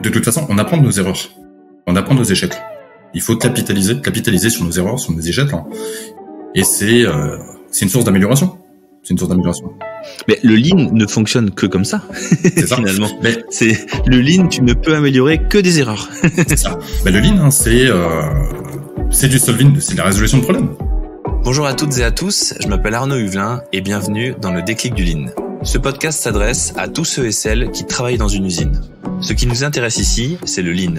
De toute façon, on apprend de nos erreurs. On apprend de nos échecs. Il faut capitaliser sur nos erreurs, sur nos échecs. Hein. Et c'est une source d'amélioration. C'est une source d'amélioration. Mais le lean ne fonctionne que comme ça, c'est ça. Finalement. Mais le lean, tu ne peux améliorer que des erreurs. C'est ça. Le lean, hein, c'est du solving, c'est de la résolution de problèmes. Bonjour à toutes et à tous, je m'appelle Arnaud Huvelin et bienvenue dans le déclic du lean. Ce podcast s'adresse à tous ceux et celles qui travaillent dans une usine. Ce qui nous intéresse ici, c'est le lean.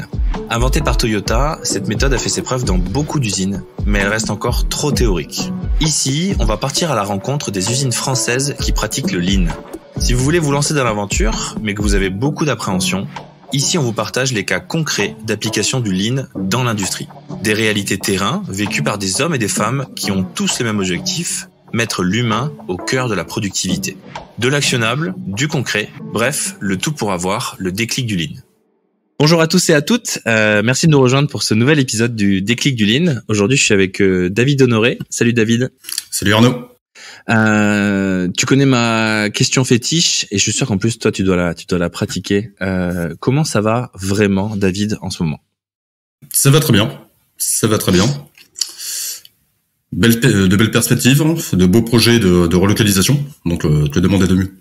Inventée par Toyota, cette méthode a fait ses preuves dans beaucoup d'usines, mais elle reste encore trop théorique. Ici, on va partir à la rencontre des usines françaises qui pratiquent le lean. Si vous voulez vous lancer dans l'aventure, mais que vous avez beaucoup d'appréhension, ici on vous partage les cas concrets d'application du lean dans l'industrie. Des réalités terrain vécues par des hommes et des femmes qui ont tous les mêmes objectifs, mettre l'humain au cœur de la productivité. De l'actionnable, du concret, bref, le tout pour avoir le déclic du lean. Bonjour à tous et à toutes, merci de nous rejoindre pour ce nouvel épisode du déclic du lean. Aujourd'hui, je suis avec David Honoré. Salut David. Salut Arnaud. Tu connais ma question fétiche et je suis sûr qu'en plus toi tu dois la pratiquer. Comment ça va vraiment, David, en ce moment? Ça va très bien. De belles perspectives, de beaux projets de relocalisation. Donc le demande est de mieux.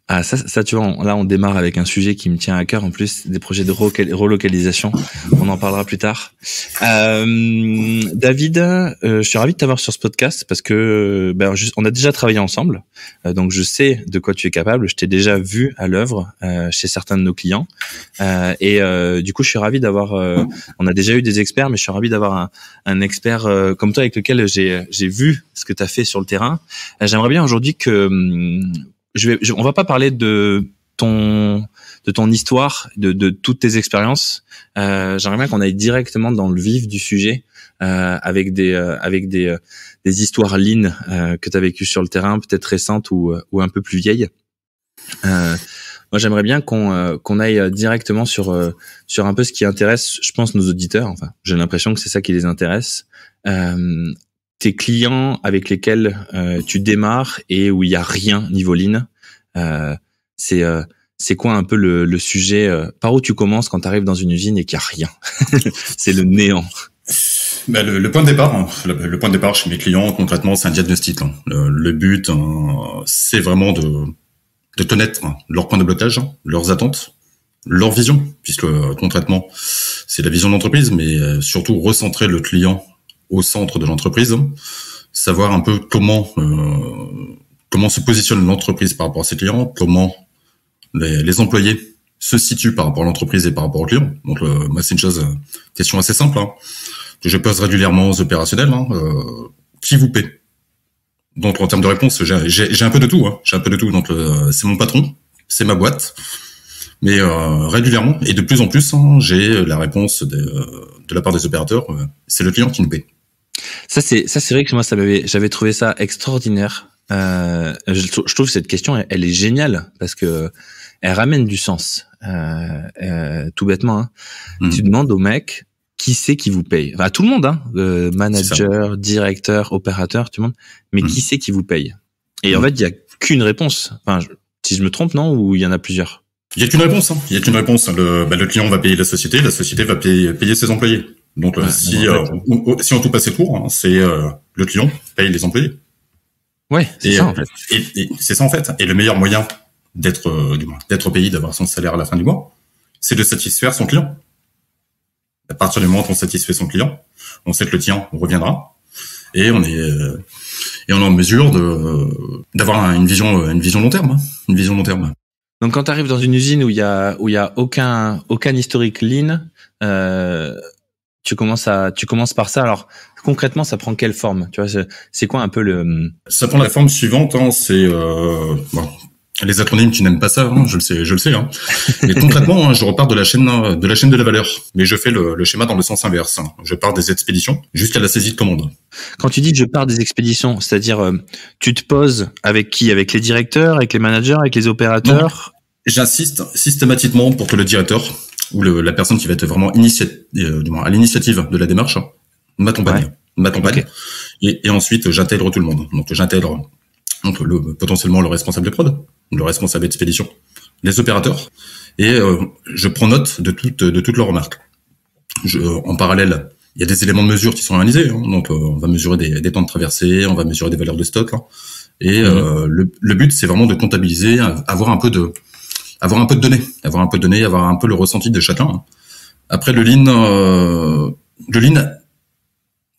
Ah ça tu vois, là on démarre avec un sujet qui me tient à cœur, en plus des projets de relocalisation. On en parlera plus tard. David, je suis ravi de t'avoir sur ce podcast parce que on a déjà travaillé ensemble, donc je sais de quoi tu es capable. Je t'ai déjà vu à l'œuvre chez certains de nos clients, et du coup je suis ravi d'avoir. On a déjà eu des experts, mais je suis ravi d'avoir un expert comme toi avec lequel j'ai vu ce que tu as fait sur le terrain. J'aimerais bien aujourd'hui que on va pas parler de ton histoire, de toutes tes expériences. J'aimerais bien qu'on aille directement dans le vif du sujet, avec des histoires lean que tu as vécues sur le terrain, peut-être récentes ou un peu plus vieilles. Moi, j'aimerais bien qu'on aille directement sur un peu ce qui intéresse, je pense, nos auditeurs. Enfin, j'ai l'impression que c'est ça qui les intéresse. Tes clients avec lesquels tu démarres et où il y a rien niveau lean, c'est quoi un peu le sujet, par où tu commences quand tu arrives dans une usine et qu'il y a rien? C'est le néant. Le point de départ, hein, le point de départ chez mes clients, concrètement, c'est un diagnostic. Hein. Le but, c'est vraiment de connaître leur point de blocage, leurs attentes, leur vision, puisque concrètement, c'est la vision d'entreprise, mais surtout recentrer le client au centre de l'entreprise, savoir un peu comment se positionne l'entreprise par rapport à ses clients, comment les employés se situent par rapport à l'entreprise et par rapport aux clients. Donc moi c'est question assez simple, hein, que je pose régulièrement aux opérationnels, qui vous paie. Donc en termes de réponse, j'ai un peu de tout, hein, Donc c'est mon patron, c'est ma boîte. Mais régulièrement et de plus en plus, hein, j'ai la réponse de la part des opérateurs, c'est le client qui nous paie. Ça c'est vrai que moi j'avais trouvé ça extraordinaire. Je trouve cette question elle est géniale parce que elle ramène du sens. Tout bêtement, hein. Tu demandes au mec qui c'est qui vous paye. Enfin, à tout le monde, hein, manager, directeur, opérateur, tout le monde. Mais qui c'est qui vous paye? Et en fait, il y a qu'une réponse. Enfin, si je me trompe, non, ou il y en a plusieurs? Il y a qu'une réponse. Hein. Le client va payer la société va payer ses employés. Donc si on tout passe court, hein, c'est le client paye les employés. Ouais, c'est ça en fait. Et c'est ça en fait. Et le meilleur moyen d'être payé, d'avoir son salaire à la fin du mois, c'est de satisfaire son client. À partir du moment où on satisfait son client, on sait que le tien reviendra, et on est en mesure d'avoir une vision long terme, hein, une vision long terme. Donc quand tu arrives dans une usine où il y a aucun historique lean, tu commences par ça. Alors concrètement, ça prend quelle forme? Tu vois, c'est quoi un peu le... Ça prend la forme suivante. Hein, c'est les acronymes qui n'aiment pas ça. Hein, je le sais. Hein. Mais concrètement, hein, je repars de la chaîne de la valeur. Mais je fais le schéma dans le sens inverse. Hein. Je pars des expéditions jusqu'à la saisie de commande. Quand tu dis je pars des expéditions, c'est-à-dire tu te poses avec qui? Avec les directeurs, avec les managers, avec les opérateurs? Non, j'insiste systématiquement pour que le directeur ou la personne qui va être vraiment à l'initiative de la démarche m'accompagne. Okay. Et ensuite j'intègre tout le monde. Donc j'intègre potentiellement le responsable de prod, le responsable d'expédition, les opérateurs et je prends note de toutes leurs remarques. En parallèle, il y a des éléments de mesure qui sont réalisés, hein. Donc on va mesurer des temps de traversée, on va mesurer des valeurs de stock, hein. Et le but, c'est vraiment de comptabiliser, avoir un peu de données, avoir un peu le ressenti de chacun, hein. Après, le lean,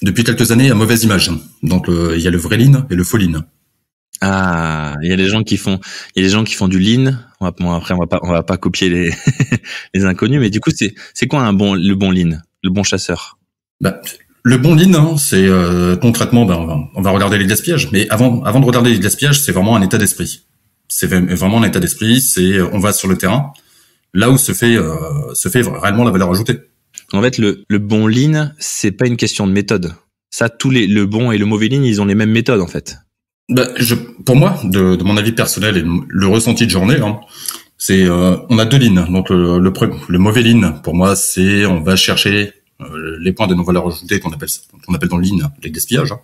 depuis quelques années, a mauvaise image. Donc il y a le vrai lean et le faux lean. Ah, il y a des gens qui font du lean. Après, on va pas copier les les inconnus, mais du coup, c'est quoi le bon lean, le bon chasseur? Le bon lean, hein, c'est concrètement, on va regarder les gaspillages. Mais avant de regarder les gaspillages, c'est vraiment un état d'esprit. C'est vraiment un état d'esprit. C'est on va sur le terrain, là où se fait réellement la valeur ajoutée. En fait, le bon lean, c'est pas une question de méthode. Ça, le bon et le mauvais lean, ils ont les mêmes méthodes en fait. Pour moi, de mon avis personnel et le ressenti de journée, hein, c'est on a deux lignes. Donc le mauvais lean, pour moi, c'est on va chercher les points de non-valeur ajoutée qu'on appelle dans le lean les gaspillages, hein.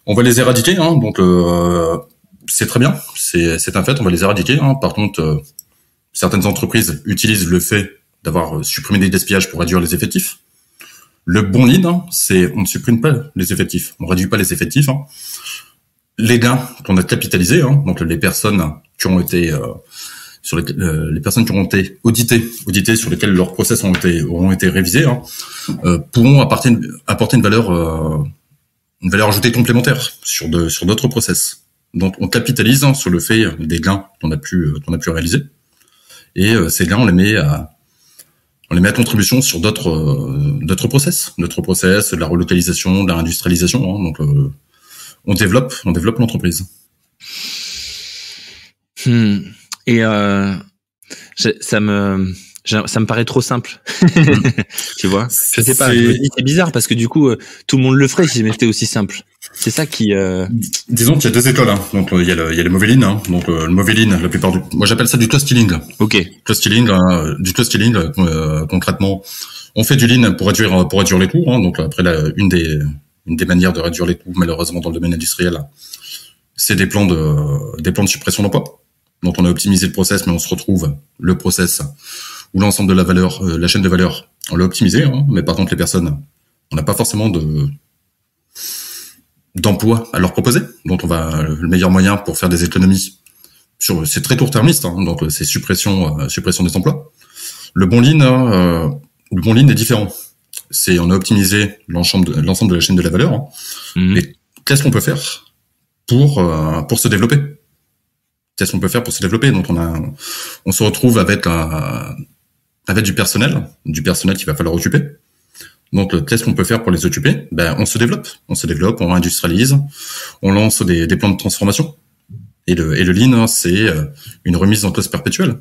On va les éradiquer, hein, donc c'est très bien, c'est un fait, on va les éradiquer, hein. Par contre, certaines entreprises utilisent le fait d'avoir supprimé des gaspillages pour réduire les effectifs. Le bon lean, hein, c'est on ne supprime pas les effectifs, on réduit pas les effectifs, hein. Les gains qu'on a capitalisés, hein, donc les personnes qui ont été les personnes qui ont été auditées sur lesquelles leurs process ont été révisés, hein, pourront apporter une valeur ajoutée complémentaire sur d'autres process. Donc on capitalise, hein, sur le fait des gains qu'on a pu réaliser, et ces gains on les met à contribution sur d'autres process, de la relocalisation, de la réindustrialisation, hein, donc on développe l'entreprise. Et ça me paraît trop simple. Tu vois, je sais pas, je me dis c'est bizarre parce que du coup tout le monde le ferait si c'était aussi simple. C'est ça qui disons qu'il y a deux écoles, hein. Donc il y a le mauvais lean, hein. Donc le mauvais lean, la plupart moi j'appelle ça du clustering. OK. Clustering, concrètement, on fait du lean pour réduire les coûts, hein. Donc après une des manières de réduire les coûts, malheureusement dans le domaine industriel, c'est des plans de suppression d'emplois. Donc on a optimisé le process, mais on se retrouve le process ou l'ensemble de la valeur, la chaîne de valeur, on l'a optimisé, hein. Mais par contre les personnes, on n'a pas forcément d'emploi à leur proposer. Donc le meilleur moyen pour faire des économies c'est très court-termiste, hein. Donc c'est suppression des emplois. Le bon lean est différent. On a optimisé l'ensemble de la chaîne de la valeur, hein. Et qu'est-ce qu'on peut faire pour se développer? Qu'est-ce qu'on peut faire pour se développer? Donc on se retrouve avec du personnel qu'il va falloir occuper. Donc qu'est-ce qu'on peut faire pour les occuper? On se développe, on réindustrialise, on lance des plans de transformation. Et le lean, c'est une remise en cause perpétuelle.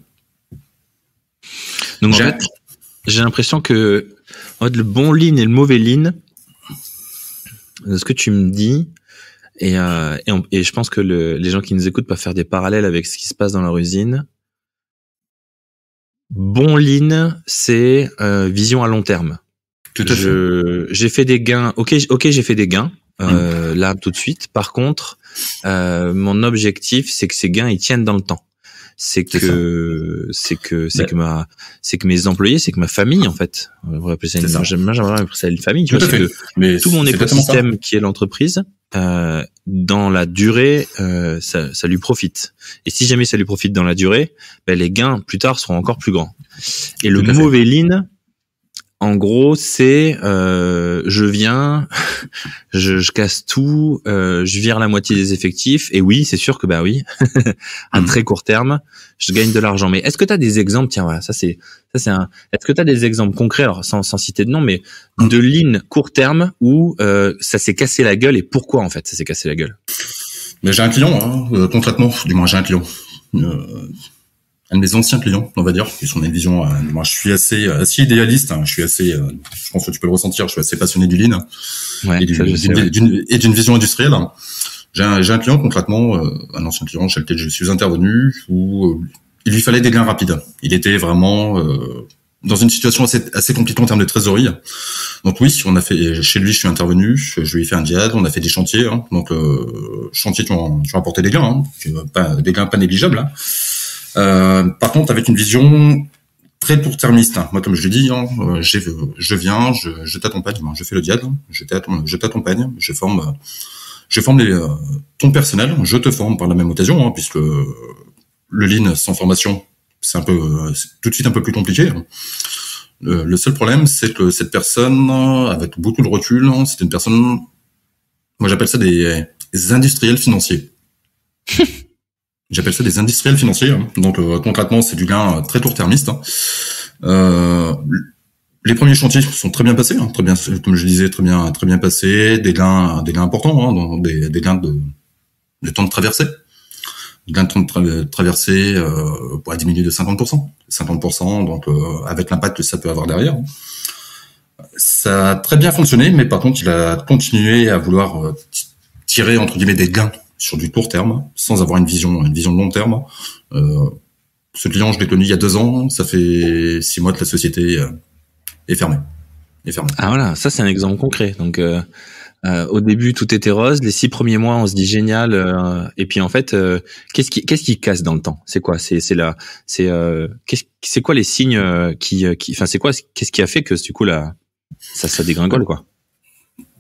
Donc en fait, j'ai l'impression que en fait, le bon lean et le mauvais lean, ce que tu me dis, et je pense que les gens qui nous écoutent peuvent faire des parallèles avec ce qui se passe dans leur usine. Bon lean, c'est vision à long terme. Tout à fait. J'ai fait des gains. Ok, j'ai fait des gains là tout de suite. Par contre, mon objectif, c'est que ces gains ils tiennent dans le temps. C'est que mes employés, c'est que ma famille en fait. On va appeler ça j'aimerais appeler ça une famille. Tu vois, c'est que tout mon écosystème qui est l'entreprise, dans la durée, ça lui profite. Et si jamais ça lui profite dans la durée, les gains plus tard seront encore plus grands. Et le mauvais lean, en gros, c'est je viens, je casse tout, je vire la moitié des effectifs, et oui, c'est sûr que à très court terme, je gagne de l'argent. Mais est-ce que tu as des exemples? Tiens, voilà, est-ce que tu as des exemples concrets, alors sans citer de nom, mais de lean court terme où ça s'est cassé la gueule, et pourquoi en fait ça s'est cassé la gueule? Mais j'ai un client, hein, concrètement, du moins j'ai un client. Un de mes anciens clients, on va dire, qui sont une vision. Moi, je suis assez idéaliste. Hein, je pense que tu peux le ressentir. Je suis assez passionné du lean, ouais, et d'une vision industrielle. J'ai un client concrètement, un ancien client chez lequel je suis intervenu, où il lui fallait des gains rapides. Il était vraiment dans une situation assez compliquée en termes de trésorerie. Donc oui, on a fait chez lui. Je suis intervenu. Je lui ai fait un diag. On a fait des chantiers. Hein, donc chantiers qui ont apporté des gains, hein, des gains pas négligeables. Hein. Par contre, avec une vision très court-termiste. Moi, comme je l'ai dit, je viens, je t'accompagne, je fais le diable, je t'accompagne, je forme ton personnel, je te forme par la même occasion, puisque le lean sans formation, c'est tout de suite un peu plus compliqué. Le seul problème, c'est que cette personne, avec beaucoup de recul, c'est une personne, moi j'appelle ça des industriels financiers. J'appelle ça des industriels financiers. Donc concrètement, c'est du gain très court-termiste. Les premiers chantiers sont très bien passés, très bien, comme je disais, très bien passés. Des gains importants, donc des gains de temps de traversée. Des gains de temps de traversée pourrait diminuer de 50%. 50%, donc avec l'impact que ça peut avoir derrière. Ça a très bien fonctionné, mais par contre, il a continué à vouloir tirer entre guillemets des gains sur du court terme, sans avoir une vision de long terme. Ce client, je l'ai connu il y a 2 ans, ça fait 6 mois que la société est fermée. Ah voilà, ça c'est un exemple concret. Donc au début tout était rose, les 6 premiers mois on se dit génial, et puis en fait qu'est-ce qui casse dans le temps? C'est quoi? C'est quoi les signes qu'est-ce qui a fait que du coup là ça dégringole quoi?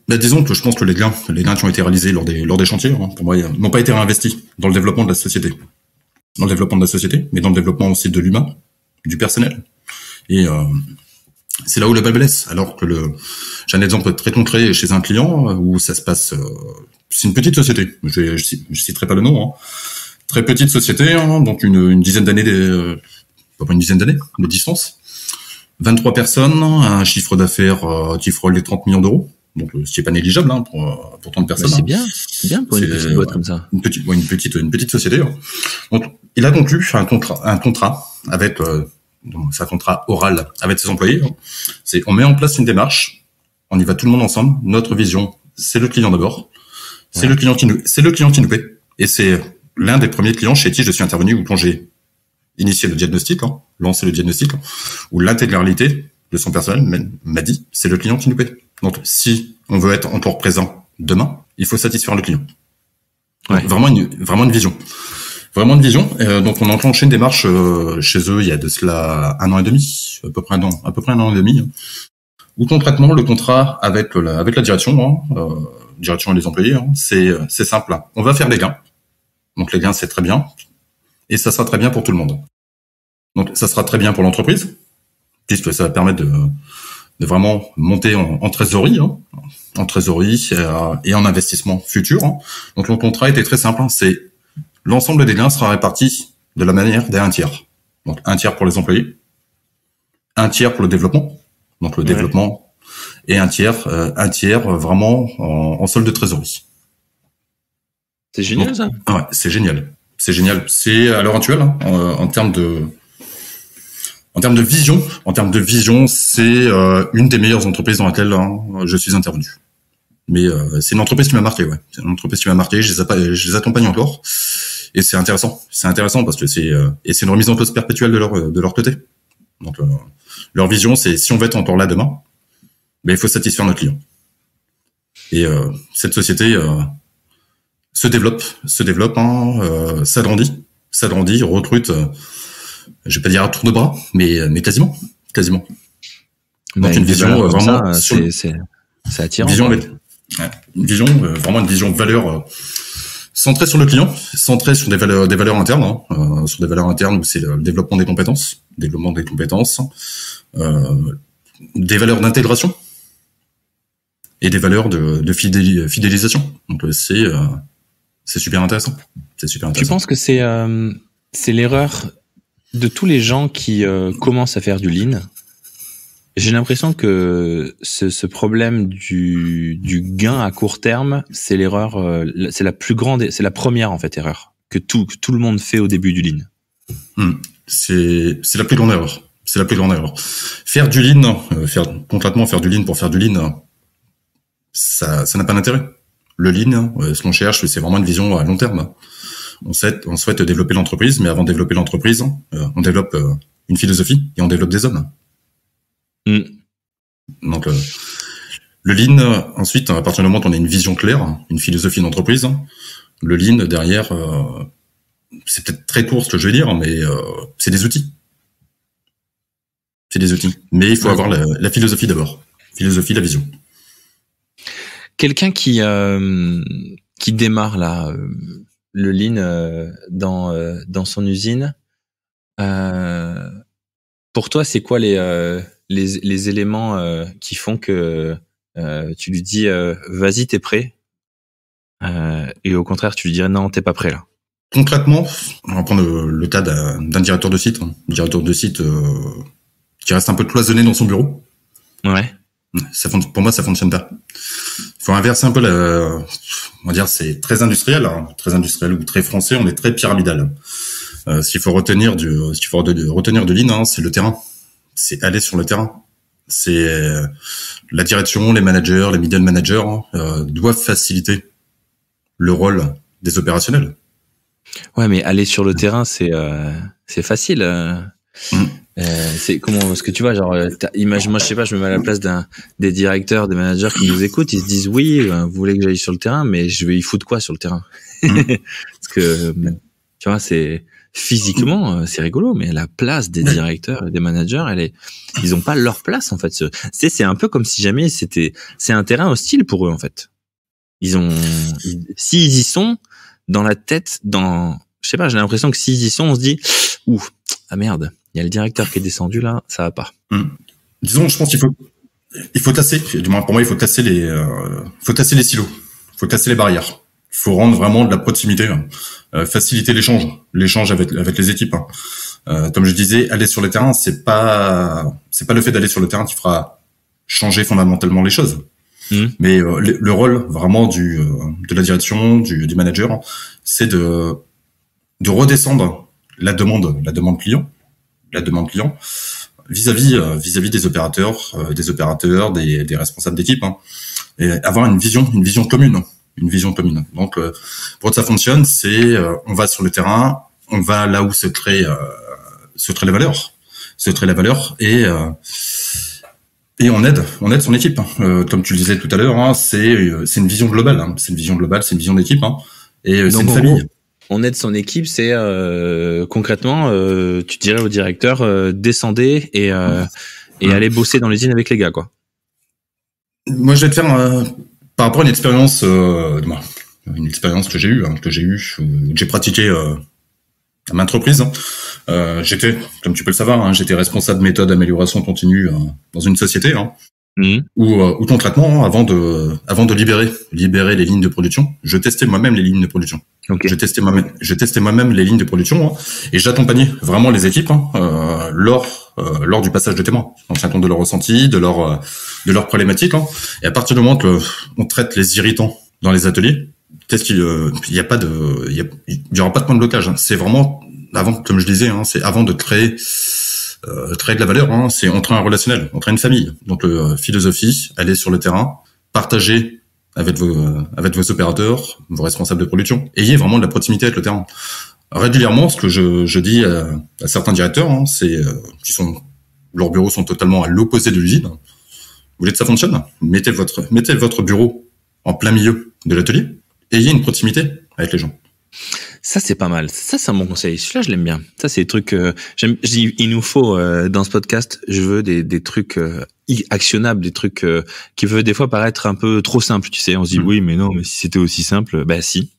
Disons que je pense que les gains qui ont été réalisés lors des chantiers, pour moi, n'ont pas été réinvestis dans le développement de la société. Mais dans le développement aussi de l'humain, du personnel. Et c'est là où le bas blesse. Alors que j'ai un exemple très concret chez un client où ça se passe. C'est une petite société. Je citerai pas le nom. Très petite société, donc une dizaine d'années, pas une dizaine d'années de distance. 23 personnes, un chiffre d'affaires qui frôle les 30 millions d'euros. Donc, ce qui est pas négligeable pour tant de personnes. C'est bien pour une petite boîte comme ça. Une petite société. Donc, il a conclu un contrat avec c'est un contrat oral avec ses employés. C'est on met en place une démarche, on y va tout le monde ensemble. Notre vision, c'est le client d'abord. C'est le client qui nous paie. Et c'est l'un des premiers clients chez qui je suis intervenu ou quand j'ai initié le diagnostic, lancé le diagnostic, où l'intégralité de son personnel m'a dit, c'est le client qui nous paie. Donc, si on veut être encore présent demain, il faut satisfaire le client. Ouais. Vraiment une vision. Donc, on a enclenché une démarche chez eux il y a de cela 1 an et demi, à peu près un an et demi, où concrètement le contrat avec la direction, direction et les employés, c'est simple. On va faire des gains. Donc, les gains, c'est très bien, et ça sera très bien pour tout le monde. Donc, ça sera très bien pour l'entreprise, puisque ça va permettre de vraiment monter en trésorerie, et en investissement futur. Donc le contrat était très simple, c'est l'ensemble des gains sera réparti de la manière d'un tiers. Donc 1 tiers pour les employés, 1 tiers pour le développement, donc le développement, et 1 tiers vraiment en solde de trésorerie. C'est génial. Donc, ça. Ouais, c'est génial. C'est à l'heure actuelle, en termes de vision, c'est une des meilleures entreprises dans laquelle je suis intervenu. Mais c'est une entreprise qui m'a marqué, ouais. C'est une entreprise qui m'a marqué. Je les accompagne encore, et c'est intéressant. C'est intéressant parce que c'est une remise en cause perpétuelle de leur côté. Donc leur vision, c'est si on veut être encore là demain, il faut satisfaire notre client. Et cette société se développe, s'agrandit, recrute. Je vais pas dire à tour de bras, mais quasiment. Donc une vision vraiment, c'est attirant. Vraiment une vision de valeur centrée sur le client, centrée sur des valeurs internes, sur des valeurs internes où c'est le développement des compétences, des valeurs d'intégration et des valeurs de fidélisation. Donc c'est super intéressant. Tu penses que c'est l'erreur de tous les gens qui commencent à faire du lean? J'ai l'impression que ce problème du gain à court terme, c'est l'erreur, c'est la plus grande, c'est la première en fait erreur que tout le monde fait au début du lean. C'est la plus grande erreur. Faire du lean, concrètement faire du lean pour faire du lean, ça n'a pas d'intérêt. Le lean, ce qu'on cherche, c'est vraiment une vision à long terme. On souhaite développer l'entreprise, mais avant de développer l'entreprise, on développe une philosophie et on développe des hommes. Donc le lean, ensuite, à partir du moment où on a une vision claire, une philosophie d'entreprise, le lean derrière, c'est peut-être très court ce que je vais dire, mais c'est des outils. C'est des outils. Mais il faut avoir la philosophie d'abord. Philosophie, la vision. Quelqu'un qui démarre là le lean dans son usine, pour toi, c'est quoi les éléments qui font que tu lui dis vas-y, t'es prêt, et au contraire tu lui dirais non, t'es pas prêt là? Concrètement, on va prendre le cas d'un directeur de site, directeur de site qui reste un peu cloisonné dans son bureau. Ouais. Pour moi, ça fonctionne pas. Il faut inverser un peu on va dire, c'est très industriel ou très français. On est très pyramidal. Ce qu'il faut retenir du lean, c'est le terrain. C'est aller sur le terrain. C'est la direction, les managers, les middle managers doivent faciliter le rôle des opérationnels. Ouais, mais aller sur le terrain, c'est facile. C'est comment, parce que tu vois, genre, moi je sais pas, je me mets à la place des directeurs, des managers qui nous écoutent, ils se disent oui, vous voulez que j'aille sur le terrain, mais je vais y foutre quoi sur le terrain? Parce que tu vois, c'est physiquement c'est rigolo, mais la place des directeurs et des managers, ils ont pas leur place en fait. C'est un peu comme si jamais c'est un terrain hostile pour eux en fait. S'ils y sont dans la tête, je sais pas, j'ai l'impression que s'ils y sont, on se dit ah merde, il y a le directeur qui est descendu là, ça va pas. Disons, je pense qu'il faut tasser, du moins pour moi, il faut tasser les silos, il faut tasser les barrières. Il faut rendre vraiment de la proximité, faciliter l'échange avec les équipes. Comme je disais, aller sur le terrain, c'est pas le fait d'aller sur le terrain qui fera changer fondamentalement les choses. Mais le rôle vraiment de la direction, du manager, c'est de redescendre la demande client vis-à-vis des opérateurs, des responsables d'équipe, et avoir une vision commune. Donc, pour que ça fonctionne, c'est on va sur le terrain, on va là où se crée la valeur, et on aide son équipe. Comme tu le disais tout à l'heure, c'est une vision globale, c'est une vision d'équipe, et c'est une famille. On aide son équipe, c'est concrètement, tu dirais au directeur, descendez et allez bosser dans l'usine avec les gars, quoi. Moi, je vais te faire par rapport à une expérience que j'ai eue, que j'ai pratiquée à maintes reprises. J'étais, comme tu peux le savoir, j'étais responsable méthode amélioration continue dans une société, où concrètement, avant de libérer les lignes de production, je testais moi-même les lignes de production. Okay. Je testais moi-même les lignes de production, et j'accompagnais vraiment les équipes lors du passage de témoins. On tient compte de leur ressenti, de leurs problématiques. Et à partir du moment que on traite les irritants dans les ateliers, il y aura pas de point de blocage. C'est vraiment avant, comme je disais, c'est avant de créer de la valeur. C'est on crée un relationnel, on crée une famille. Donc philosophie, aller sur le terrain, partager avec vos opérateurs, vos responsables de production. Ayez vraiment de la proximité avec le terrain. Régulièrement, ce que je dis à certains directeurs, c'est leurs bureaux sont totalement à l'opposé de l'usine. Vous voulez que ça fonctionne? Mettez votre bureau en plein milieu de l'atelier. Ayez une proximité avec les gens. Ça, c'est pas mal. Ça, c'est un bon conseil. Celui-là, je l'aime bien. Ça, c'est des trucs il nous faut dans ce podcast, je veux des trucs actionnables, des trucs qui peuvent des fois paraître un peu trop simples, tu sais. On se dit oui, mais non, mais si c'était aussi simple, si,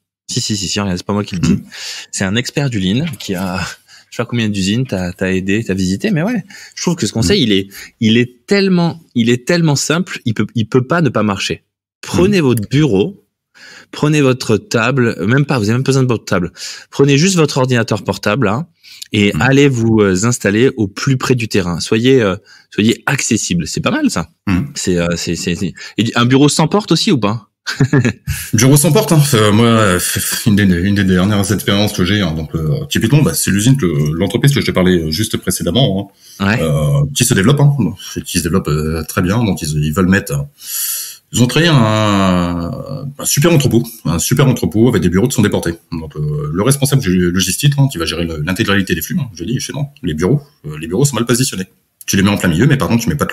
regarde, c'est pas moi qui le dis. C'est un expert du lean qui a je sais pas combien d'usines t'as aidé, t'as visité, mais ouais, je trouve que ce conseil, il est tellement simple, il peut pas ne pas marcher. Prenez votre bureau, prenez votre table, vous avez même pas besoin de votre table. Prenez juste votre ordinateur portable, et allez vous installer au plus près du terrain. Soyez accessible. C'est pas mal, ça. C'est et un bureau sans porte aussi ou pas? Bureau sans porte, moi, une des dernières expériences que j'ai, donc typiquement, c'est l'entreprise que je te parlais juste précédemment, qui se développe, qui se développe très bien. Donc ils veulent mettre. Ils ont créé un super entrepôt avec des bureaux qui sont déportés. Donc le responsable du logistique, qui va gérer l'intégralité des flux, je dis, non, les bureaux sont mal positionnés. Tu les mets en plein milieu, mais par contre tu mets pas de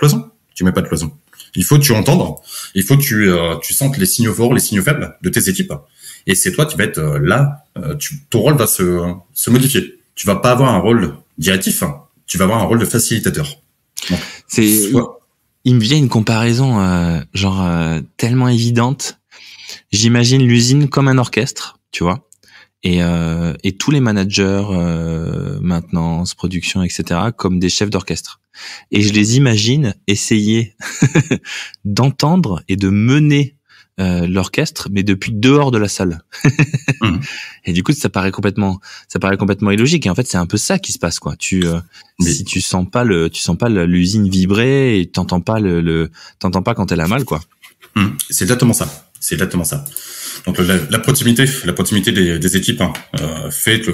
cloison. Il faut que tu entendes, il faut que tu sentes les signaux forts, les signaux faibles de tes équipes. Et c'est toi qui vas être là. Ton rôle va se modifier. Tu vas pas avoir un rôle directif, tu vas avoir un rôle de facilitateur. Il me vient une comparaison tellement évidente. J'imagine l'usine comme un orchestre, tu vois. Et tous les managers, maintenance, production, etc., comme des chefs d'orchestre. Et je les imagine essayer d'entendre et de mener l'orchestre, mais depuis dehors de la salle. Et du coup, ça paraît complètement illogique. Et en fait, c'est un peu ça qui se passe, quoi. Si tu sens pas l'usine vibrer et t'entends pas quand elle a mal, quoi. C'est exactement ça. Donc la proximité des équipes fait que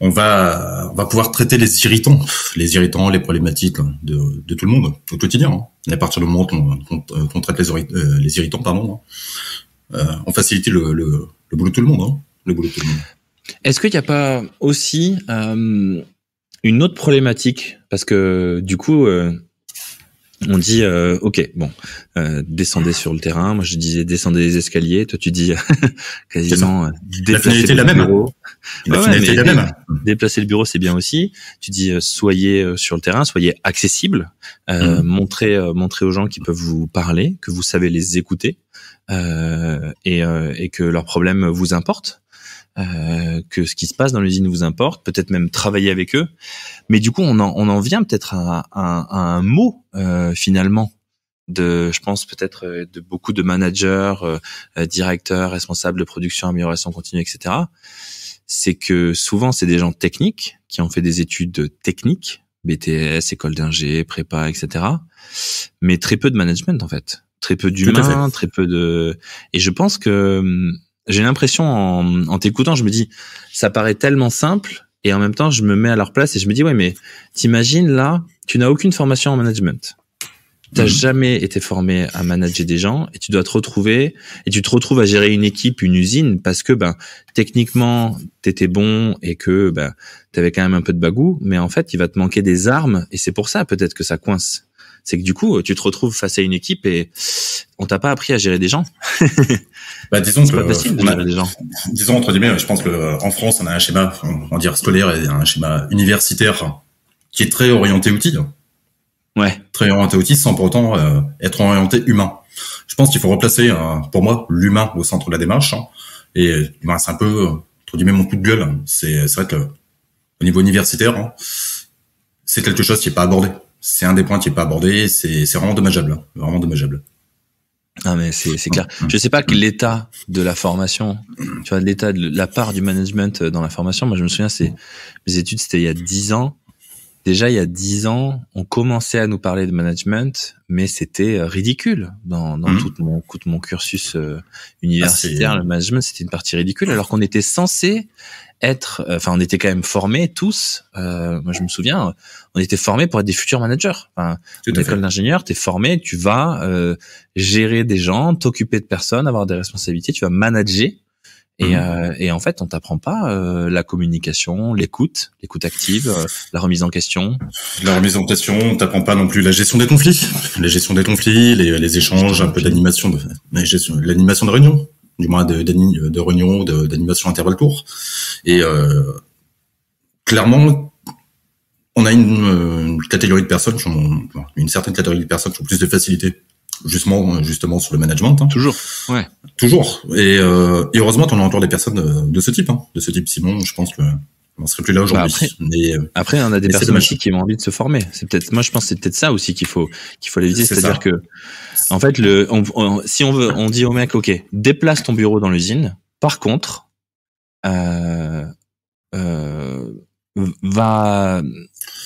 on va pouvoir traiter les irritants, les problématiques de tout le monde au quotidien. Et à partir du moment qu'on traite les irritants, on facilite le boulot de tout le monde. Est-ce qu'il n'y a pas aussi une autre problématique, parce que du coup on dit ok, bon, descendez sur le terrain. Moi je disais descendez les escaliers, toi tu dis quasiment déplacez le bureau. La finalité est la même. Déplacer le bureau, c'est bien aussi. Tu dis soyez sur le terrain, soyez accessible, montrez aux gens qui peuvent vous parler, que vous savez les écouter, et que leurs problèmes vous importent. Que ce qui se passe dans l'usine vous importe, peut-être même travailler avec eux. Mais du coup, on en vient peut-être à un mot finalement je pense peut-être de beaucoup de managers, directeurs, responsables de production, amélioration continue, etc. C'est que souvent c'est des gens techniques qui ont fait des études techniques, BTS, école d'ingé, prépa, etc. Mais très peu de management en fait, très peu d'humains, très peu de. Et je pense que j'ai l'impression en t'écoutant, je me dis, ça paraît tellement simple, et en même temps, je me mets à leur place et je me dis, ouais, mais t'imagines là, tu n'as aucune formation en management. T'as jamais été formé à manager des gens et tu te retrouves à gérer une équipe, une usine, parce que, techniquement, t'étais bon et que, t'avais quand même un peu de bagou, mais en fait, il va te manquer des armes et c'est pour ça, peut-être que ça coince. C'est que du coup, tu te retrouves face à une équipe et on t'a pas appris à gérer des gens. Disons c'est pas facile de gérer des gens. Disons entre guillemets, je pense que en France, on a un schéma, on va dire scolaire et un schéma universitaire qui est très orienté outils. Ouais. Très orienté outils, sans pour autant être orienté humain. Je pense qu'il faut replacer, pour moi, l'humain au centre de la démarche. Et c'est un peu entre guillemets mon coup de gueule. C'est vrai que au niveau universitaire, c'est quelque chose qui est pas abordé. C'est un des points qui est pas abordé, c'est vraiment dommageable, vraiment dommageable. Ah mais c'est clair. Je sais pas que l'état de la formation, tu vois, l'état de la part du management dans la formation. Moi je me souviens, mes études c'était il y a 10 ans. Déjà il y a 10 ans, on commençait à nous parler de management, mais c'était ridicule dans tout mon cursus universitaire. Le management c'était une partie ridicule, alors qu'on était censé on était quand même formés tous. Moi, je me souviens, on était formés pour être des futurs managers. En école d'ingénieur, t'es formé, tu vas gérer des gens, t'occuper de personnes, avoir des responsabilités, tu vas manager. Et en fait, on t'apprend pas la communication, l'écoute active, la remise en question. La remise en question, on t'apprend pas non plus la gestion des conflits, les échanges, un peu d'animation l'animation de réunion. Du moins de réunion, d'animation intervalle court. Et clairement, on a une catégorie de personnes une certaine catégorie de personnes qui ont plus de facilité justement sur le management. Toujours, ouais. Toujours. Et heureusement qu'on a encore des personnes de ce type. Simon, je pense que on serait plus là aujourd'hui. Après, on a des personnes aussi qui ont envie de se former. Moi, je pense que c'est peut-être ça aussi qu'il faut éviter. C'est-à-dire que, en fait, si on dit au mec, ok, déplace ton bureau dans l'usine. Par contre,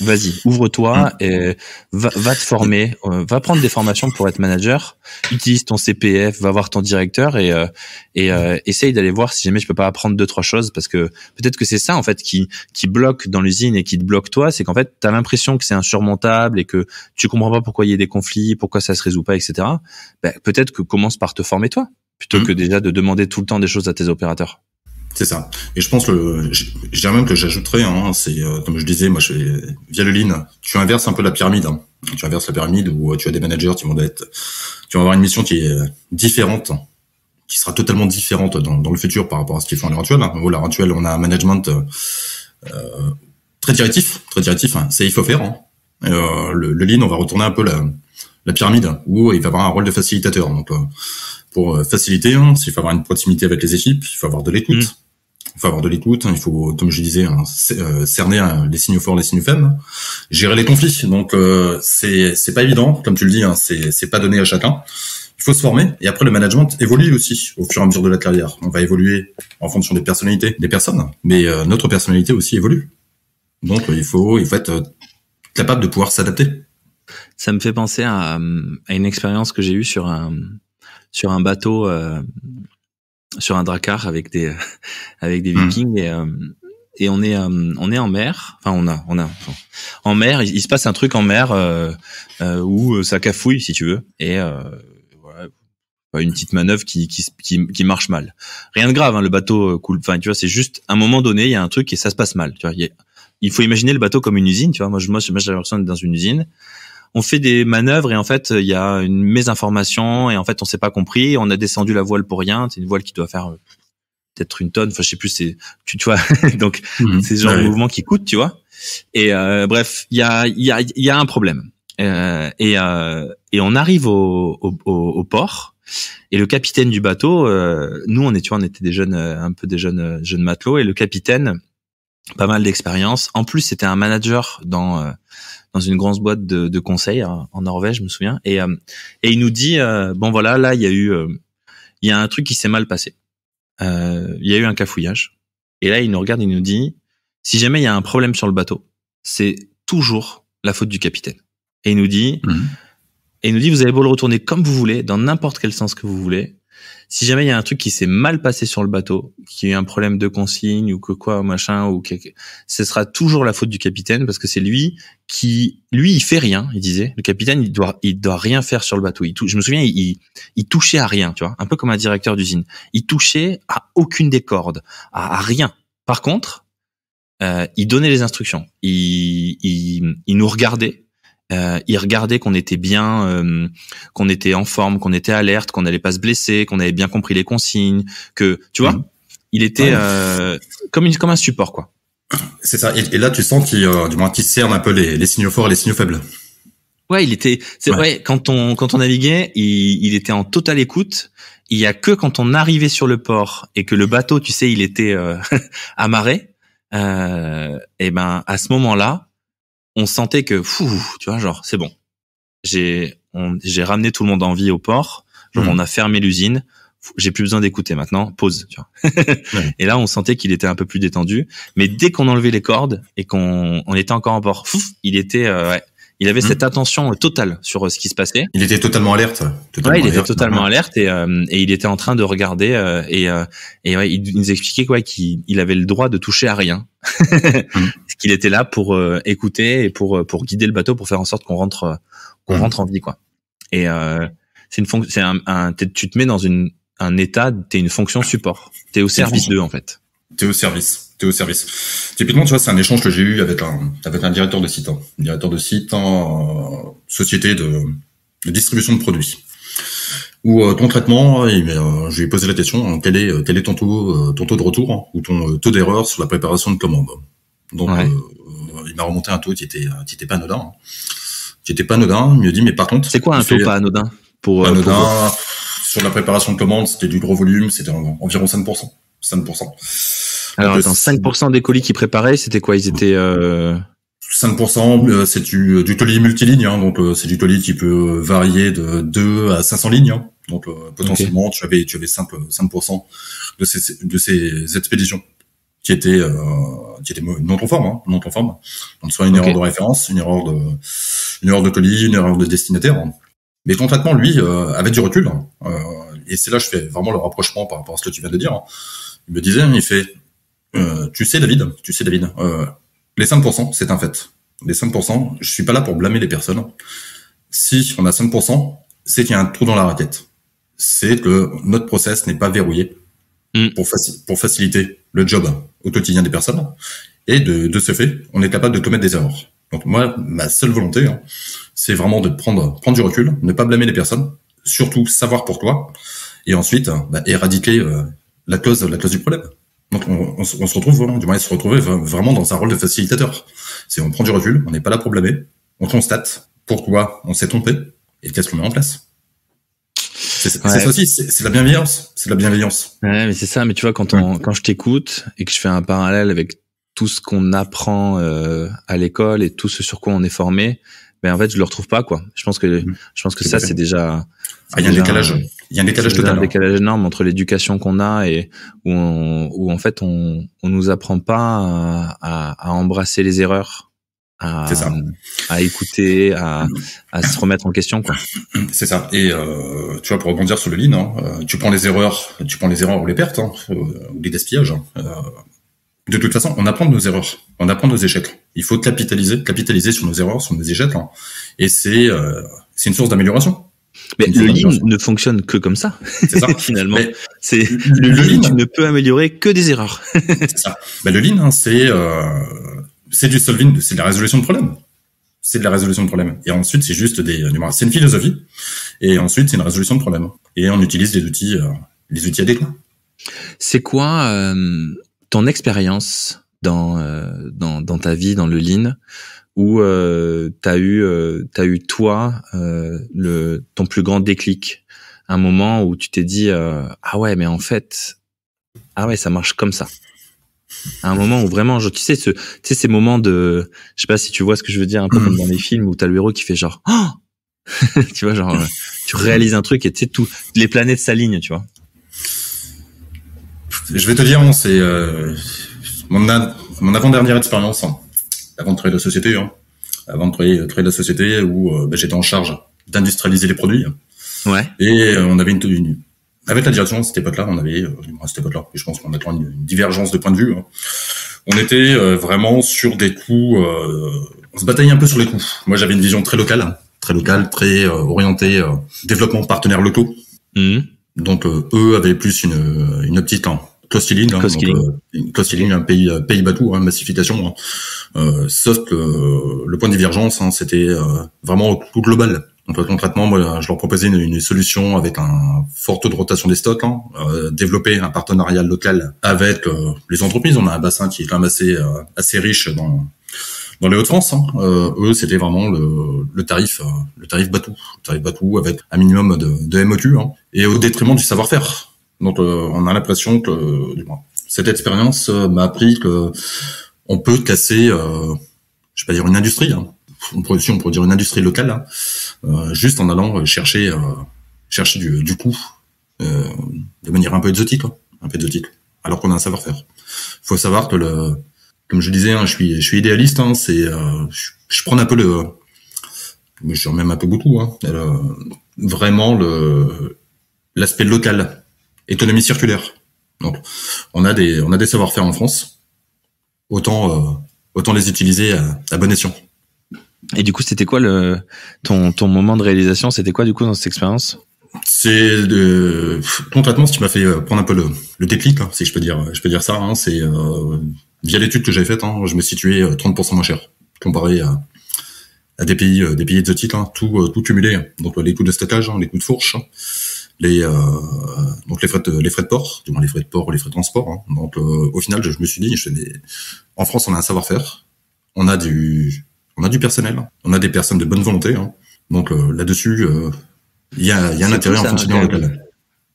vas-y, ouvre-toi et va te former, va prendre des formations pour être manager, utilise ton CPF, va voir ton directeur et essaye d'aller voir si jamais je peux pas apprendre 2-3 choses, parce que peut-être que c'est ça en fait qui bloque dans l'usine et qui te bloque toi, c'est qu'en fait t'as l'impression que c'est insurmontable et que tu comprends pas pourquoi il y a des conflits, pourquoi ça se résout pas, etc. Peut-être que commence par te former toi plutôt que déjà de demander tout le temps des choses à tes opérateurs. C'est ça. Et je pense je dirais même que j'ajouterais, c'est comme je disais, moi via le Lean, tu inverses un peu la pyramide. Tu inverses la pyramide où tu as des managers qui vont avoir une mission qui est différente, qui sera totalement différente dans le futur par rapport à ce qu'ils font à l'heure actuelle. À l'heure actuelle, on a un management très directif. C'est il faut faire. Le lean, on va retourner un peu la pyramide, où il va avoir un rôle de facilitateur. Donc, pour faciliter, il faut avoir une proximité avec les équipes, il faut avoir de l'écoute. Il faut avoir de l'écoute, il faut, comme je disais, cerner les signaux forts, les signaux faibles, gérer les conflits. Donc c'est pas évident, comme tu le dis, c'est pas donné à chacun. Il faut se former, et après le management évolue aussi au fur et à mesure de la carrière. On va évoluer en fonction des personnalités des personnes, mais notre personnalité aussi évolue. Donc il faut être capable de pouvoir s'adapter. Ça me fait penser à une expérience que j'ai eue sur un bateau. Sur un drakkar avec des Vikings et on est en mer. Enfin en mer. Il se passe un truc en mer où ça cafouille si tu veux et voilà, une petite manœuvre qui marche mal. Rien de grave, hein, le bateau coule. Enfin tu vois, c'est juste à un moment donné il y a un truc et ça se passe mal. Tu vois, il faut imaginer le bateau comme une usine. Tu vois, moi j'ai l'impression d'être dans une usine. On fait des manœuvres et en fait il y a une mésinformation et en fait on s'est pas compris, on a descendu la voile pour rien, c'est une voile qui doit faire peut-être une tonne, enfin je sais plus, c'est tu vois donc c'est ce genre de mouvement qui coûte, tu vois. Et bref, il y a un problème. Et on arrive au port et le capitaine du bateau, nous on était des jeunes un peu des jeunes matelots et le capitaine pas mal d'expérience. En plus, c'était un manager dans une grosse boîte de conseil en Norvège, je me souviens. Et il nous dit bon voilà, là il y a un truc qui s'est mal passé. Il y a eu un cafouillage. Et là il nous regarde, il nous dit si jamais il y a un problème sur le bateau, c'est toujours la faute du capitaine. Et il nous dit vous avez beau le retourner comme vous voulez, dans n'importe quel sens que vous voulez. Si jamais il y a un truc qui s'est mal passé sur le bateau, qu'il y a eu un problème de consigne ou que quoi, machin, ou ce sera toujours la faute du capitaine parce que c'est lui il fait rien, il disait. Le capitaine, il doit rien faire sur le bateau. Je me souviens, il touchait à rien, tu vois. Un peu comme un directeur d'usine. Il touchait à aucune des cordes, à rien. Par contre, il donnait les instructions. Il nous regardait. Il regardait qu'on était bien, qu'on était en forme, qu'on était alerte, qu'on n'allait pas se blesser, qu'on avait bien compris les consignes, que tu vois, il était comme un support quoi. C'est ça. Et là, tu sens qu'il cerne un peu les signaux forts et les signaux faibles. Ouais, c'est vrai. Quand on naviguait, il était en totale écoute. Il y a que quand on arrivait sur le port et que le bateau, tu sais, il était amarré. Et ben à ce moment-là. On sentait que, tu vois, genre, c'est bon. J'ai ramené tout le monde en vie au port. Genre, on a fermé l'usine. J'ai plus besoin d'écouter maintenant. Pause, tu vois. Et là, on sentait qu'il était un peu plus détendu. Mais dès qu'on enlevait les cordes et qu'on était encore en port, il était, il avait cette attention totale sur ce qui se passait. Il était totalement alerte. Il était totalement alerte et il était en train de regarder et il nous expliquait quoi qu'il avait le droit de toucher à rien. Qu'il était là pour écouter et pour guider le bateau pour faire en sorte qu'on rentre en vie quoi. Et tu te mets dans un état, t'es une fonction support. T'es au service d'eux en fait. T'es au service. Typiquement, tu vois, c'est un échange que j'ai eu avec un directeur de site, société de distribution de produits. Où concrètement, je lui ai posé la question, quel est ton taux de retour ou ton taux d'erreur sur la préparation de commande. Donc, il m'a remonté un taux qui était pas anodin. Il me dit, mais par contre, c'est quoi un taux pas anodin sur la préparation de commande, c'était du gros volume, c'était environ 5%. Alors attends, 5% des colis qu'ils préparaient, c'était quoi? Ils étaient 5%, c'est du colis multiligne, hein, donc c'est du colis qui peut varier de 2 à 500 lignes. Hein, donc potentiellement, tu avais 5% de ces expéditions qui étaient non conformes. Donc soit une erreur de référence, une erreur de colis, une erreur de destinataire. Mais concrètement, lui, avec du recul, et c'est là que je fais vraiment le rapprochement par rapport à ce que tu viens de dire. Il me disait, tu sais David, les 5%, c'est un fait. Les 5%, je suis pas là pour blâmer les personnes. Si on a 5%, c'est qu'il y a un trou dans la raquette. C'est que notre process n'est pas verrouillé pour faciliter le job au quotidien des personnes. Et de ce fait, on est capable de commettre des erreurs. Donc moi, ma seule volonté, c'est vraiment de prendre du recul, ne pas blâmer les personnes, surtout savoir pourquoi, et ensuite éradiquer la cause du problème. Donc on se retrouve vraiment, du moins il se retrouvait vraiment dans un rôle de facilitateur. C'est on prend du recul, on n'est pas là pour blâmer, on constate pourquoi on s'est trompé et qu'est-ce qu'on met en place. C'est ça aussi, c'est la bienveillance. C'est la bienveillance. Ouais, mais c'est ça. Mais tu vois, quand je t'écoute et que je fais un parallèle avec tout ce qu'on apprend à l'école et tout ce sur quoi on est formé, ben en fait, je le retrouve pas, quoi. Je pense que ça, c'est déjà. Il y a un décalage. Il y a un décalage total. Un décalage énorme entre l'éducation qu'on a et où en fait on nous apprend pas à embrasser les erreurs. À écouter, à se remettre en question, quoi. C'est ça. Et tu vois, pour rebondir sur le lean, tu prends les erreurs ou les pertes, ou les gaspillages. De toute façon, on apprend de nos erreurs, on apprend de nos échecs. Il faut capitaliser sur nos erreurs, sur nos échecs, et c'est une source d'amélioration. Mais le lean ne fonctionne que comme ça. C'est ça. Finalement, mais le lean, tu ne peux améliorer que des erreurs. C'est ça. Le lean, c'est du solving, c'est de la résolution de problèmes. C'est de la résolution de problèmes. Et ensuite, c'est juste c'est une philosophie. Et ensuite, c'est une résolution de problèmes. Et on utilise les outils adéquats. C'est quoi ton expérience dans ta vie, dans le lean, où t'as eu toi ton plus grand déclic, un moment où tu t'es dit ah ouais, mais en fait, ça marche comme ça. À un moment où vraiment, tu sais ces moments de, je sais pas si tu vois ce que je veux dire, un peu comme dans les films où t'as le héros qui fait genre, oh tu vois, genre, tu réalises un truc et tu sais les planètes s'alignent, tu vois. Je vais te dire, c'est mon avant-dernière expérience, avant de créer la société, avant de créer la société où j'étais en charge d'industrialiser les produits. Ouais. Et on avait avec la direction, à cette époque-là, je pense qu'on a une divergence de point de vue. On était vraiment sur des coûts, on se bataillait un peu sur les coûts. Moi, j'avais une vision très locale, très orientée développement de partenaires locaux. Mmh. Donc, eux avaient plus une optique cost-killing, un pays bateau, massification. Sauf que le point de divergence, c'était vraiment au coût global. Donc concrètement, moi, je leur proposais une solution avec un fort taux de rotation des stocks, développer un partenariat local avec les entreprises. On a un bassin qui est quand même assez riche dans les Hauts-de-France. Eux, c'était vraiment le tarif bateau avec un minimum de MOQ, et au détriment du savoir-faire. Donc on a l'impression que cette expérience m'a appris que on peut casser, je vais pas dire une industrie. On pourrait dire une industrie locale, juste en allant chercher du coût de manière un peu exotique, alors qu'on a un savoir-faire. Faut savoir que comme je disais, je suis idéaliste, je prends un peu mais je suis même un peu beaucoup, vraiment l'aspect local, économie circulaire. Donc on a des savoir-faire en France, autant les utiliser à bon escient. Et du coup, c'était quoi ton moment de réalisation? C'était quoi du coup dans cette expérience? C'est concrètement, ce qui m'a fait prendre un peu le déclic, si je peux dire ça. C'est via l'étude que j'avais faite, je me situais 30% moins cher comparé à des pays exotiques, tout cumulé. Donc les coûts de stockage, les coûts de fourche, donc les frais de port, du moins les frais de port ou les frais de transport. Donc au final, je me suis dit, en France, on a un savoir-faire, on a du personnel, on a des personnes de bonne volonté, donc là-dessus, il y a un intérêt en continuant local.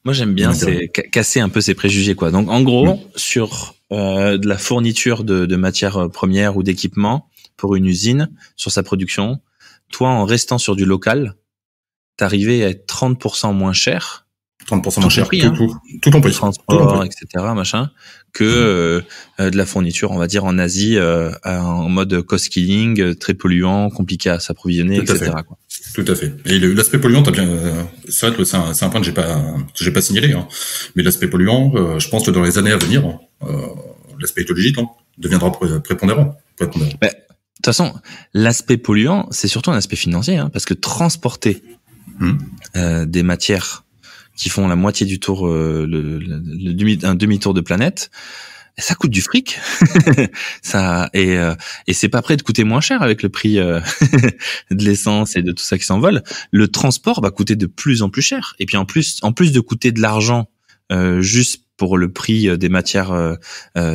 Moi, j'aime bien, c'est casser un peu ces préjugés, quoi. Donc, en gros, sur de la fourniture de matières premières ou d'équipements pour une usine, sur sa production, toi, en restant sur du local, t'arrivais à être 30% moins cher. 30% moins cher, tout compris. Transport, etc., machin, que de la fourniture, on va dire, en Asie, en mode cost-killing, très polluant, compliqué à s'approvisionner, etc., quoi. Tout à fait. Et l'aspect polluant, c'est vrai que c'est un point que j'ai pas signalé, mais l'aspect polluant, je pense que dans les années à venir, l'aspect écologique, deviendra prépondérant. De toute façon, l'aspect polluant, c'est surtout un aspect financier, parce que transporter des matières qui font la moitié du tour, un demi-tour de planète, ça coûte du fric. Et c'est pas prêt de coûter moins cher avec le prix de l'essence et de tout ça qui s'envole. Le transport va coûter de plus en plus cher. Et puis en plus de coûter de l'argent juste pour le prix des matières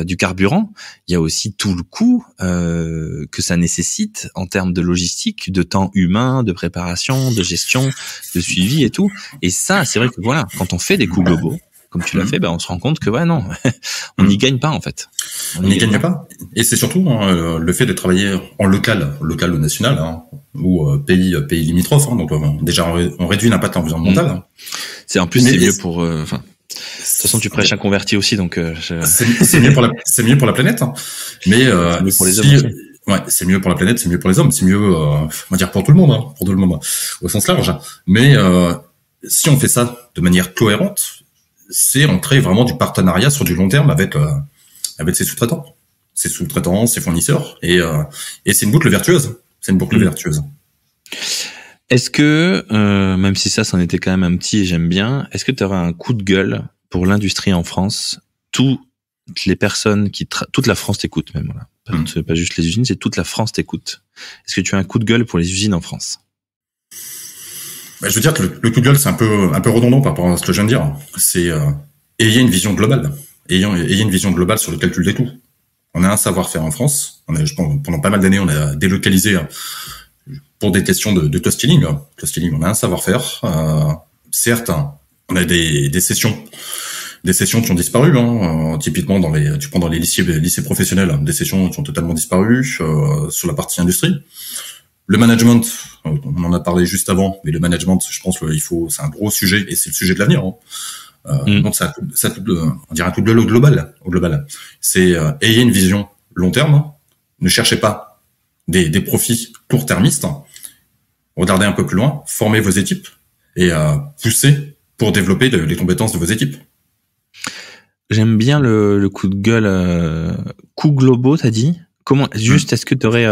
du carburant, il y a aussi tout le coût que ça nécessite en termes de logistique, de temps humain, de préparation, de gestion, de suivi et tout. Et ça, c'est vrai que voilà, quand on fait des coûts globaux, comme tu l'as fait, on se rend compte que non, on n'y gagne pas en fait. On n'y gagne pas. Et c'est surtout le fait de travailler en local ou national, ou pays limitrophes. Donc déjà on réduit l'impact environnemental. C'est en plus c'est mieux pour. De toute façon, tu prêches un converti aussi, donc. C'est mieux pour la planète. Mais c'est mieux pour les hommes aussi. Ouais, c'est mieux pour la planète, c'est mieux pour les hommes, c'est mieux, on va dire pour tout le monde, au sens large. Mais si on fait ça de manière cohérente, c'est on crée vraiment du partenariat sur du long terme avec ses sous-traitants, ses fournisseurs, et c'est une boucle vertueuse. Vertueuse. Est-ce que, même si ça c'en était quand même un petit et j'aime bien, est-ce que tu aurais un coup de gueule pour l'industrie en France? Toutes les personnes toute la France t'écoute même, voilà. Pas juste les usines, c'est toute la France t'écoute. Est-ce que tu as un coup de gueule pour les usines en France? Je veux dire que le coup de gueule, c'est un peu redondant par rapport à ce que je viens de dire. C'est ayez une vision globale. Ayez une vision globale sur le calcul des coûts. On a un savoir-faire en France. Je pense, pendant pas mal d'années, on a délocalisé pour des questions de costing. On a un savoir-faire. Certes, on a des sessions qui ont disparu. Typiquement dans les lycées professionnels, des sessions qui ont totalement disparu sur la partie industrie. Le management, on en a parlé juste avant, mais le management, je pense c'est un gros sujet et c'est le sujet de l'avenir. Donc ça on dirait un coup de gueule au global. C'est ayez une vision long terme. Ne cherchez pas des profits court-termistes. Regardez un peu plus loin, formez vos équipes et poussez pour développer les compétences de vos équipes. J'aime bien le coup de gueule coûts globaux, t'as dit. Comment est-ce que tu aurais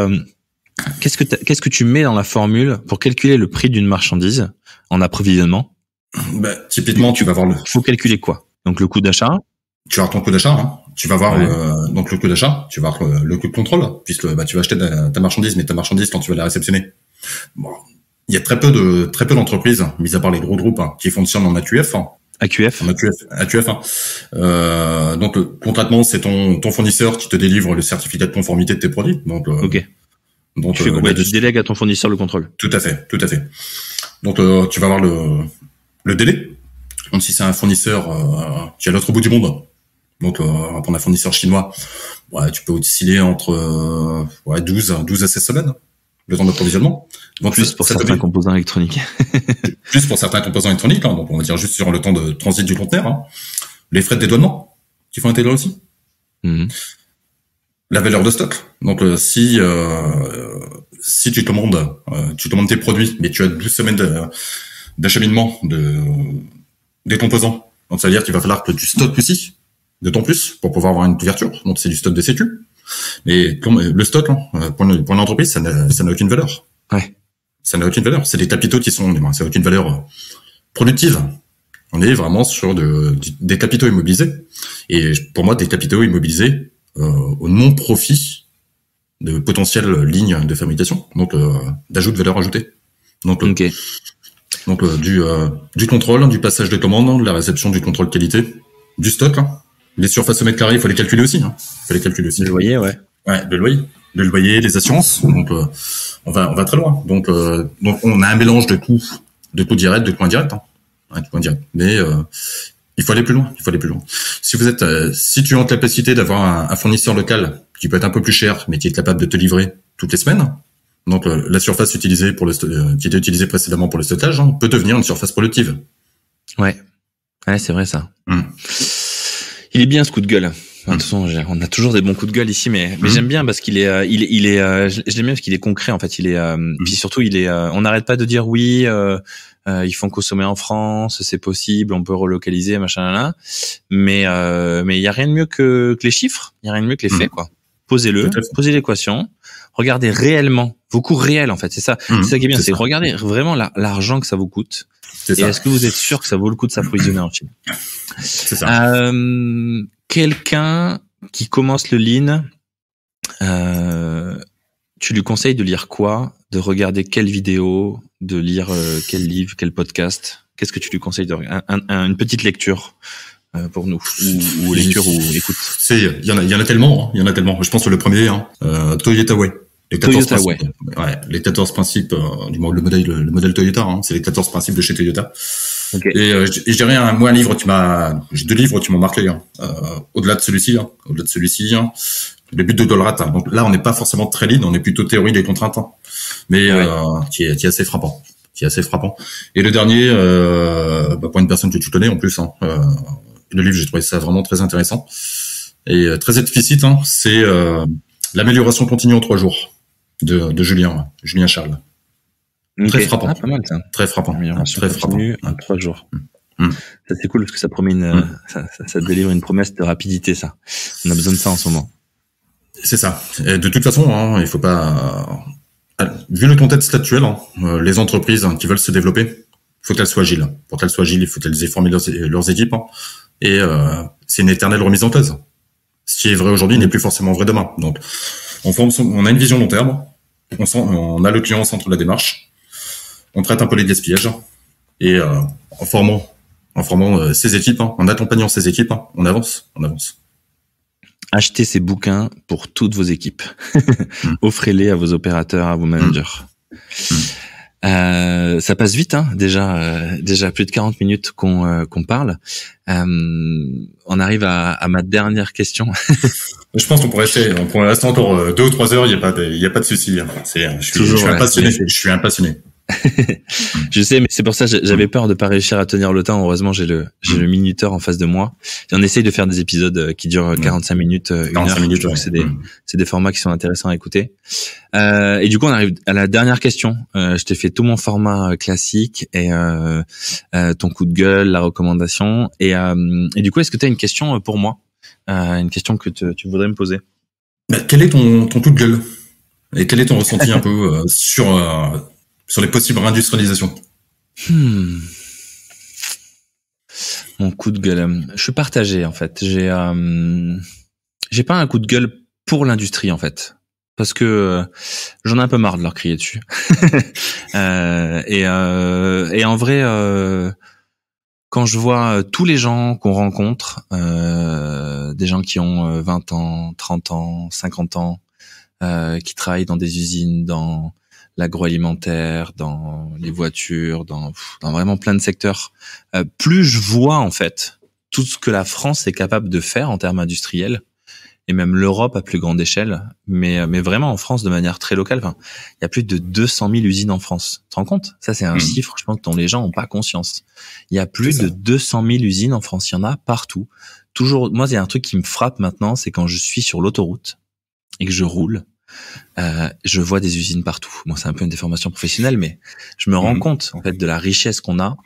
qu'est-ce que tu mets dans la formule pour calculer le prix d'une marchandise en approvisionnement? Typiquement, tu vas voir Il faut calculer quoi? Donc le coût d'achat. Tu vas avoir ton coût d'achat, Tu vas voir donc le coût d'achat, tu vas avoir le coût de contrôle, puisque tu vas acheter ta marchandise, mais ta marchandise quand tu vas la réceptionner. Bon, il y a très peu d'entreprises, mis à part les gros groupes, qui fonctionnent en AQF. AQF. Donc concrètement, c'est ton fournisseur qui te délivre le certificat de conformité de tes produits. Donc Donc tu délègues à ton fournisseur le contrôle. Tout à fait. Donc tu vas avoir le délai. Donc si c'est un fournisseur qui est à l'autre bout du monde, donc on va prendre un fournisseur chinois, tu peux osciller entre 12 à 16 semaines le temps d'approvisionnement. Donc plus pour certains composants électroniques. Plus pour certains composants électroniques, donc on va dire juste sur le temps de transit du conteneur, les frais de dédouanement qui font intégrer aussi. La valeur de stock. Donc si tu commandes tes produits, mais tu as 12 semaines d'acheminement des composants, donc ça veut dire qu'il va falloir que tu stockes aussi de ton plus pour pouvoir avoir une couverture. Donc c'est du stock de sécu. Mais le stock, pour une entreprise, ça n'a aucune valeur. Ouais. Ça n'a aucune valeur. C'est des capitaux ça n'a aucune valeur productive. On est vraiment sur des capitaux immobilisés. Et pour moi, des capitaux immobilisés au non-profit de potentielles lignes de fabrication, donc d'ajout de valeur ajoutée. Donc, du contrôle, du passage de commande, de la réception, du contrôle qualité, du stock. Les surfaces au mètre carré, il faut les calculer aussi. Le loyer, ouais. Ouais, le loyer, les assurances. Donc on va très loin. Donc on a un mélange de coûts directs, de coûts indirects. Mais il faut aller plus loin. Si tu es en capacité d'avoir un fournisseur local qui peut être un peu plus cher, mais qui est capable de te livrer toutes les semaines, donc la surface utilisée qui était utilisée précédemment pour le stockage peut devenir une surface productive. Ouais, c'est vrai ça. Il est bien ce coup de gueule. De toute façon, on a toujours des bons coups de gueule ici, mais j'aime bien parce qu'il est, je l'aime bien parce qu'il est concret en fait. Puis surtout on n'arrête pas de dire oui, ils font consommer en France, c'est possible, on peut relocaliser, machin là. Mais il y a rien de mieux que les chiffres, il y a rien de mieux que les faits quoi. Posez l'équation, regardez réellement vos coûts réels en fait. C'est ça qui est bien, c'est regardez vraiment l'argent que ça vous coûte. Est-ce que vous êtes sûr que ça vaut le coup de s'approvisionner en Chine? C'est ça. Quelqu'un qui commence le lean, tu lui conseilles de lire quoi? De regarder quelle vidéo? De lire quel livre? Quel podcast? Qu'est-ce que tu lui conseilles de regarder? Une petite lecture pour nous, ou lecture ou écoute? Il y en a tellement, hein. Il y en a tellement. Je pense que le premier, Toyota Way. Les 14 principes, ouais, les 14 principes, du moins le modèle Toyota, hein, c'est les 14 principes de chez Toyota. Okay. Et je dirais j'ai 2 livres qui m'ont marqué, hein. Au-delà de celui-ci, le but de Dolrat. Hein. Donc là, on n'est pas forcément très lean, on est plutôt théorie des contraintes, hein, mais qui est assez frappant. Et le dernier, pour une personne que tu connais en plus, hein, le livre, j'ai trouvé ça vraiment très intéressant et très explicite. Hein, c'est l'amélioration continue en 3 jours de Julien Charles. Okay. Très frappant. Pas mal, ça. Très frappant. Très frappant. En 3 jours. Ça, c'est cool parce que ça promet ça délivre une promesse de rapidité, ça. On a besoin de ça en ce moment. C'est ça. Et de toute façon, hein, il faut pas, vu le contexte actuel, hein, les entreprises qui veulent se développer, faut qu'elles soient agiles. Pour qu'elles soient agiles, il faut qu'elles aient formé leurs équipes, hein, et c'est une éternelle remise en cause. Ce qui est vrai aujourd'hui n'est plus forcément vrai demain. Donc, on a une vision long terme, on a le client au centre de la démarche, on traite un peu les gaspillages, et en formant ses équipes, hein, en accompagnant ses équipes, hein, on avance. Achetez ces bouquins pour toutes vos équipes. Offrez-les à vos opérateurs, à vos managers. Ça passe vite, hein. Déjà plus de 40 minutes qu'on parle. On arrive à ma dernière question. Je pense qu'on pourrait rester encore 2 ou 3 heures. Il y a pas de souci. Je suis un passionné. Je sais, mais c'est pour ça que j'avais peur de pas réussir à tenir le temps. Heureusement, j'ai le minuteur en face de moi. Et on essaye de faire des épisodes qui durent 45 minutes, 45 minutes. C'est des formats qui sont intéressants à écouter. Et du coup, on arrive à la dernière question. Je t'ai fait tout mon format classique et ton coup de gueule, la recommandation. Et du coup, est-ce que tu as une question pour moi, une question que tu voudrais me poser? Quel est ton coup de gueule et quel est ton ressenti un peu sur les possibles réindustrialisations? Mon coup de gueule. Je suis partagé, en fait. J'ai pas un coup de gueule pour l'industrie, en fait. Parce que j'en ai un peu marre de leur crier dessus. Et en vrai, quand je vois tous les gens qu'on rencontre, des gens qui ont 20 ans, 30 ans, 50 ans, qui travaillent dans des usines, dans l'agroalimentaire, dans les voitures, dans vraiment plein de secteurs. Plus je vois en fait tout ce que la France est capable de faire en termes industriels, et même l'Europe à plus grande échelle, mais vraiment en France de manière très locale. Enfin, il y a plus de 200 000 usines en France. Tu te rends compte? Ça, c'est un chiffre, je pense, dont les gens n'ont pas conscience. Il y a plus de 200 000 usines en France. Il y en a partout. Toujours. Moi, il y a un truc qui me frappe maintenant, c'est quand je suis sur l'autoroute et que je roule. Je vois des usines partout. Moi, c'est un peu une déformation professionnelle, mais je me rends compte en fait de la richesse qu'on a.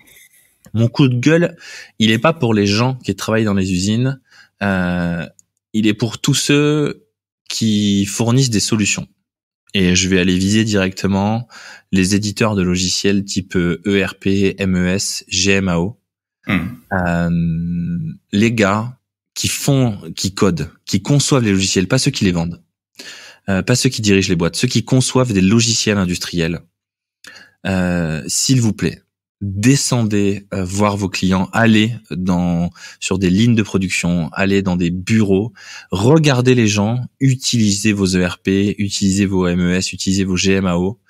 Mon coup de gueule, il est pas pour les gens qui travaillent dans les usines. Il est pour tous ceux qui fournissent des solutions. Et je vais aller viser directement les éditeurs de logiciels type ERP, MES, GMAO. Les gars qui codent, qui conçoivent les logiciels, pas ceux qui les vendent. Pas ceux qui dirigent les boîtes, ceux qui conçoivent des logiciels industriels. S'il vous plaît, descendez voir vos clients, allez sur des lignes de production, allez dans des bureaux, regardez les gens, utilisez vos ERP, utilisez vos MES, utilisez vos GMAO,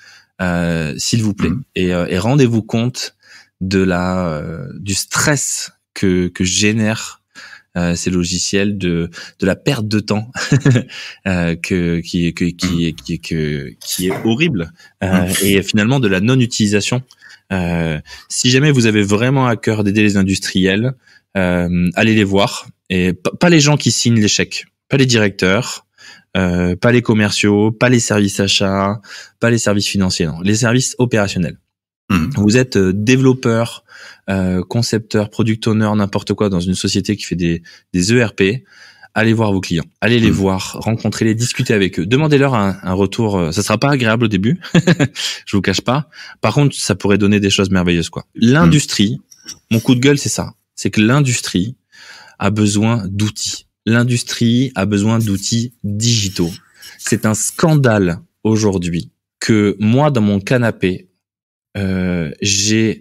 s'il vous plaît, et rendez-vous compte du stress que génèrent ces logiciels, de la perte de temps qui est horrible, et finalement de la non-utilisation. Si jamais vous avez vraiment à cœur d'aider les industriels, allez les voir, et pas les gens qui signent les chèques, pas les directeurs, pas les commerciaux, pas les services achats, pas les services financiers, non, les services opérationnels. Vous êtes développeur, concepteur, product owner, n'importe quoi dans une société qui fait des ERP. Allez voir vos clients, allez les voir, rencontrez-les, discutez avec eux, demandez-leur un retour. Ça sera pas agréable au début, je vous cache pas. Par contre, ça pourrait donner des choses merveilleuses, quoi. L'industrie, mon coup de gueule, c'est ça. C'est que l'industrie a besoin d'outils. L'industrie a besoin d'outils digitaux. C'est un scandale aujourd'hui que moi, dans mon canapé, j'ai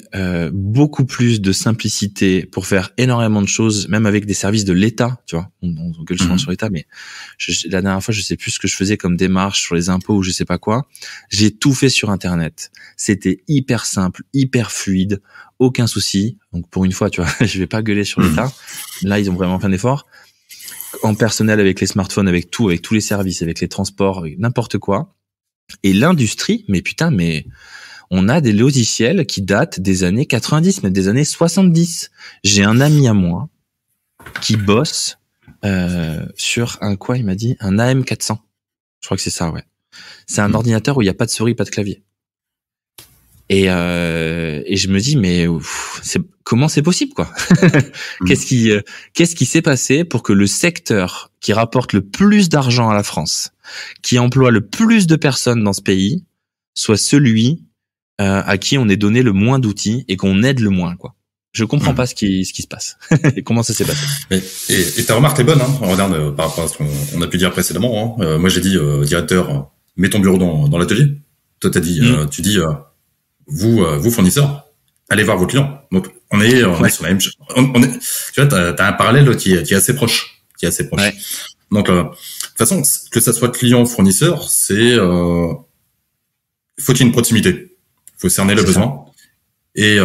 beaucoup plus de simplicité pour faire énormément de choses, même avec des services de l'État, tu vois. On gueule souvent sur l'État, mais la dernière fois, je sais plus ce que je faisais comme démarche sur les impôts ou je sais pas quoi. J'ai tout fait sur Internet. C'était hyper simple, hyper fluide, aucun souci. Donc pour une fois, tu vois, je vais pas gueuler sur l'État. Là, ils ont vraiment fait un effort. En personnel, avec les smartphones, avec tout, avec tous les services, avec les transports, avec n'importe quoi. Et l'industrie, mais putain, mais on a des logiciels qui datent des années 90, même des années 70. J'ai un ami à moi qui bosse sur un quoi, il m'a dit, un AM400. Je crois que c'est ça, ouais. C'est un ordinateur où il n'y a pas de souris, pas de clavier. Et je me dis, mais comment c'est possible, quoi? Qu'est-ce qui s'est passé pour que le secteur qui rapporte le plus d'argent à la France, qui emploie le plus de personnes dans ce pays, soit celui à qui on est donné le moins d'outils et qu'on aide le moins, quoi. Je comprends pas ce qui se passe. Comment ça s'est passé. Et ta remarque est bonne, hein. On regarde par rapport à ce qu'on a pu dire précédemment. Hein. Moi, j'ai dit directeur, mets ton bureau dans l'atelier. Toi, t'as dit, tu dis, vous fournisseurs, allez voir vos clients. Donc, on est sur la même chose. Tu vois, t'as un parallèle qui est assez proche, Ouais. Donc, de toute façon, que ça soit client, fournisseur, c'est faut qu'il y ait une proximité. Faut cerner le besoin. Et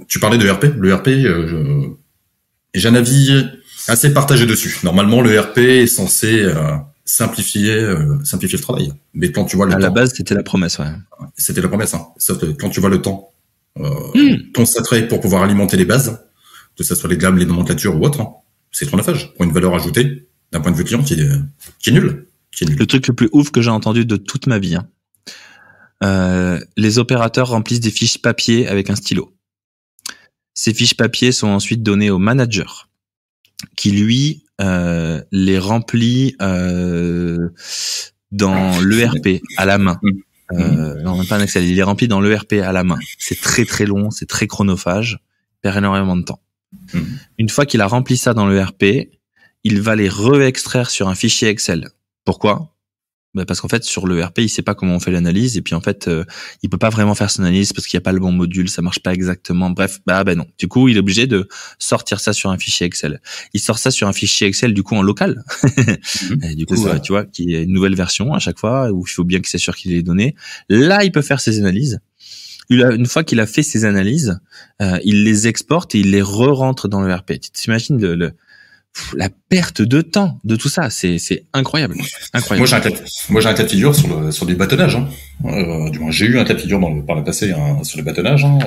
tu parlais de ERP. Le ERP, j'ai un avis assez partagé dessus. Normalement, le ERP est censé simplifier le travail. Mais quand tu vois le temps, la base, c'était la promesse, ouais. C'était la promesse, hein. Sauf que quand tu vois le temps consacré pour pouvoir alimenter les bases, que ce soit les glabs, les nomenclatures ou autre, hein, c'est chronophage pour une valeur ajoutée d'un point de vue client qui est nul. Le truc le plus ouf que j'ai entendu de toute ma vie, hein. Les opérateurs remplissent des fiches papier avec un stylo. Ces fiches papier sont ensuite données au manager, qui lui les remplit dans l'ERP à la main. Non, même pas un Excel. Il les remplit dans l'ERP à la main. C'est très très long, c'est très chronophage, perd énormément de temps. Une fois qu'il a rempli ça dans l'ERP, il va les re-extraire sur un fichier Excel. Pourquoi ? Parce qu'en fait, sur l'ERP, il sait pas comment on fait l'analyse, et puis en fait, il peut pas vraiment faire son analyse parce qu'il y a pas le bon module, ça marche pas exactement. Bref, non. Du coup, il est obligé de sortir ça sur un fichier Excel. Il sort ça sur un fichier Excel, du coup, en local. Et du coup, tu vois, qui est une nouvelle version à chaque fois, où il faut bien qu'il s'assure qu'il ait les données. Là, il peut faire ses analyses. Une fois qu'il a fait ses analyses, il les exporte et il les re-rentre dans l'ERP. Tu t'imagines la perte de temps de tout ça, c'est incroyable. Moi j'ai un cas de figure sur du bâtonnage, hein. Du moins j'ai eu un cas de figure par le passé, hein, sur le bâtonnage, hein,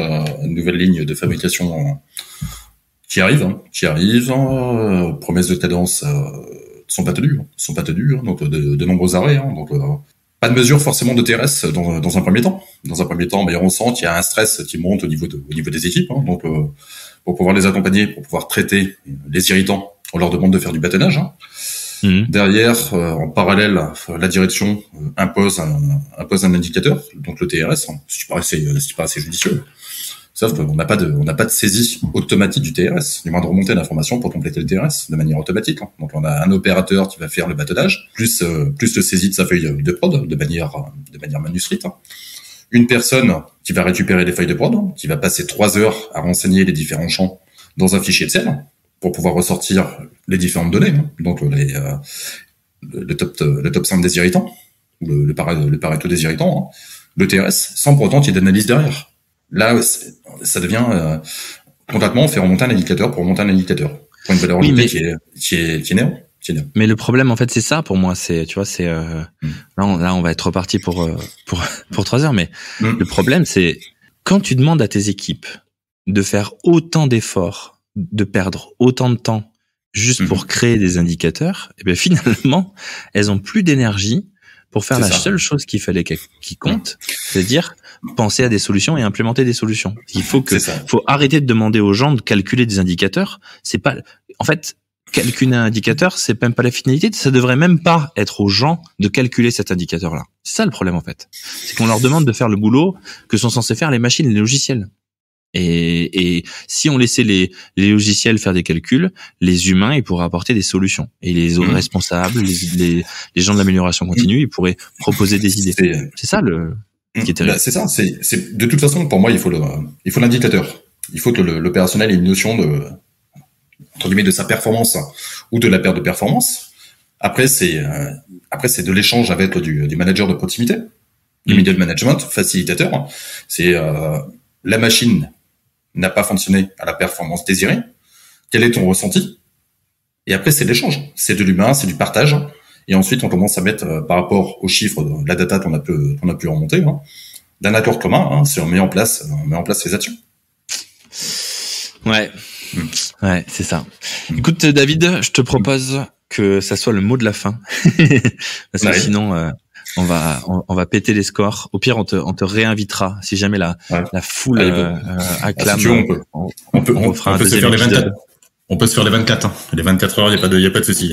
une nouvelle ligne de fabrication qui arrive, promesses de cadence sont pas tenues, hein, donc de nombreux arrêts, hein, donc pas de mesure forcément de TRS dans un premier temps. Dans un premier temps, on sent qu'il y a un stress qui monte au niveau des équipes, hein, donc pour pouvoir les accompagner, pour pouvoir traiter les irritants, on leur demande de faire du bâtonnage, hein. Derrière, en parallèle, la direction impose un indicateur, donc le TRS, hein, ce qui paraît assez judicieux. Sauf qu'on n'a pas de saisie automatique du TRS, du moins de remontée d'informations pour compléter le TRS de manière automatique, hein. Donc on a un opérateur qui va faire le bâtonnage, plus le saisie de sa feuille de prod de manière manuscrite, hein. Une personne qui va récupérer les feuilles de prod, hein, qui va passer 3 heures à renseigner les différents champs dans un fichier Excel pour pouvoir ressortir les différentes données, hein. Donc le top 5 des irritants, ou le Pareto des irritants, hein. Le TRS, sans pour autant qu'il y ait d'analyse derrière. Là, ça devient concrètement, on fait remonter un indicateur pour remonter un indicateur pour une valeur ajoutée qui est néant. Mais le problème, en fait, c'est ça pour moi. C'est, tu vois, c'est là, on va être reparti pour 3 heures. Mais le problème, c'est quand tu demandes à tes équipes de faire autant d'efforts, de perdre autant de temps juste pour créer des indicateurs, et bien finalement, elles ont plus d'énergie pour faire seule chose qu'il fallait qui compte, c'est-à-dire penser à des solutions et implémenter des solutions. Il faut arrêter de demander aux gens de calculer des indicateurs. C'est pas, en fait, calculer un indicateur, c'est même pas la finalité. Ça devrait même pas être aux gens de calculer cet indicateur-là. C'est ça le problème, en fait. C'est qu'on leur demande de faire le boulot que sont censés faire les machines, les logiciels. Et si on laissait les logiciels faire des calculs, les humains, ils pourraient apporter des solutions. Et les autres responsables, les gens de l'amélioration continue, ils pourraient proposer des idées. C'est ça Ce qui est terrible. C'est ça. C'est de toute façon, pour moi, il faut l'indicateur. Il faut que l'opérationnel ait une notion de, entre guillemets, de sa performance ou de la perte de performance. Après, c'est de l'échange avec du manager de proximité, du middle management, facilitateur. C'est la machine n'a pas fonctionné à la performance désirée. Quel est ton ressenti? Et après, c'est de l'échange. C'est de l'humain, c'est du partage. Et ensuite, on commence à mettre, par rapport aux chiffres de la data qu'on a pu remonter, d'un accord commun, si on met en place ces actions. Ouais. Ouais, c'est ça. Écoute, David, je te propose que ça soit le mot de la fin. Parce que sinon, on va péter les scores. Au pire, on te réinvitera si jamais la foule acclame. Si tu veux, on peut se faire les 24. On peut se faire les 24. Les 24 heures, il y a pas de souci.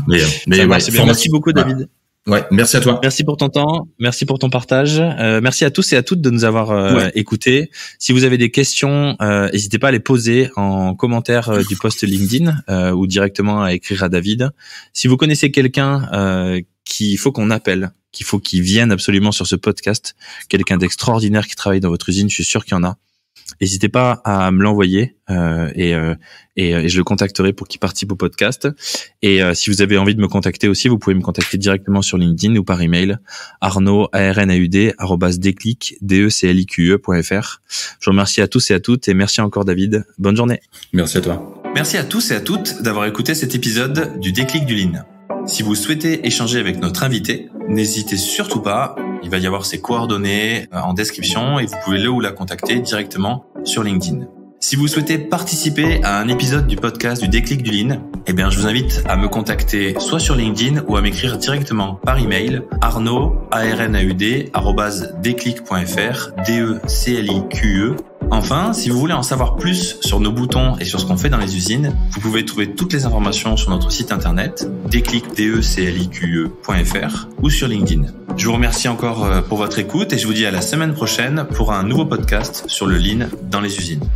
mais bien. Merci beaucoup, David. Ouais, merci à toi. Merci pour ton temps, merci pour ton partage. Merci à tous et à toutes de nous avoir écoutés. Si vous avez des questions, n'hésitez pas à les poser en commentaire du post LinkedIn ou directement à écrire à David. Si vous connaissez quelqu'un qu'il faut qu'on appelle, qu'il vienne absolument sur ce podcast, quelqu'un d'extraordinaire qui travaille dans votre usine, je suis sûr qu'il y en a. N'hésitez pas à me l'envoyer et je le contacterai pour qu'il participe au podcast. Et si vous avez envie de me contacter aussi, vous pouvez me contacter directement sur LinkedIn ou par email arnaud@declique.fr. Je vous remercie à tous et à toutes et merci encore David. Bonne journée. Merci à toi. Merci à tous et à toutes d'avoir écouté cet épisode du Déclic du Lean. Si vous souhaitez échanger avec notre invité, n'hésitez surtout pas. Il va y avoir ses coordonnées en description et vous pouvez le ou la contacter directement sur LinkedIn. Si vous souhaitez participer à un épisode du podcast du Déclic du Lean, je vous invite à me contacter soit sur LinkedIn ou à m'écrire directement par email arnaud@declique.fr, DECLIQE. Enfin, si vous voulez en savoir plus sur nos boutons et sur ce qu'on fait dans les usines, vous pouvez trouver toutes les informations sur notre site internet declique.fr ou sur LinkedIn. Je vous remercie encore pour votre écoute et je vous dis à la semaine prochaine pour un nouveau podcast sur le Lean dans les usines.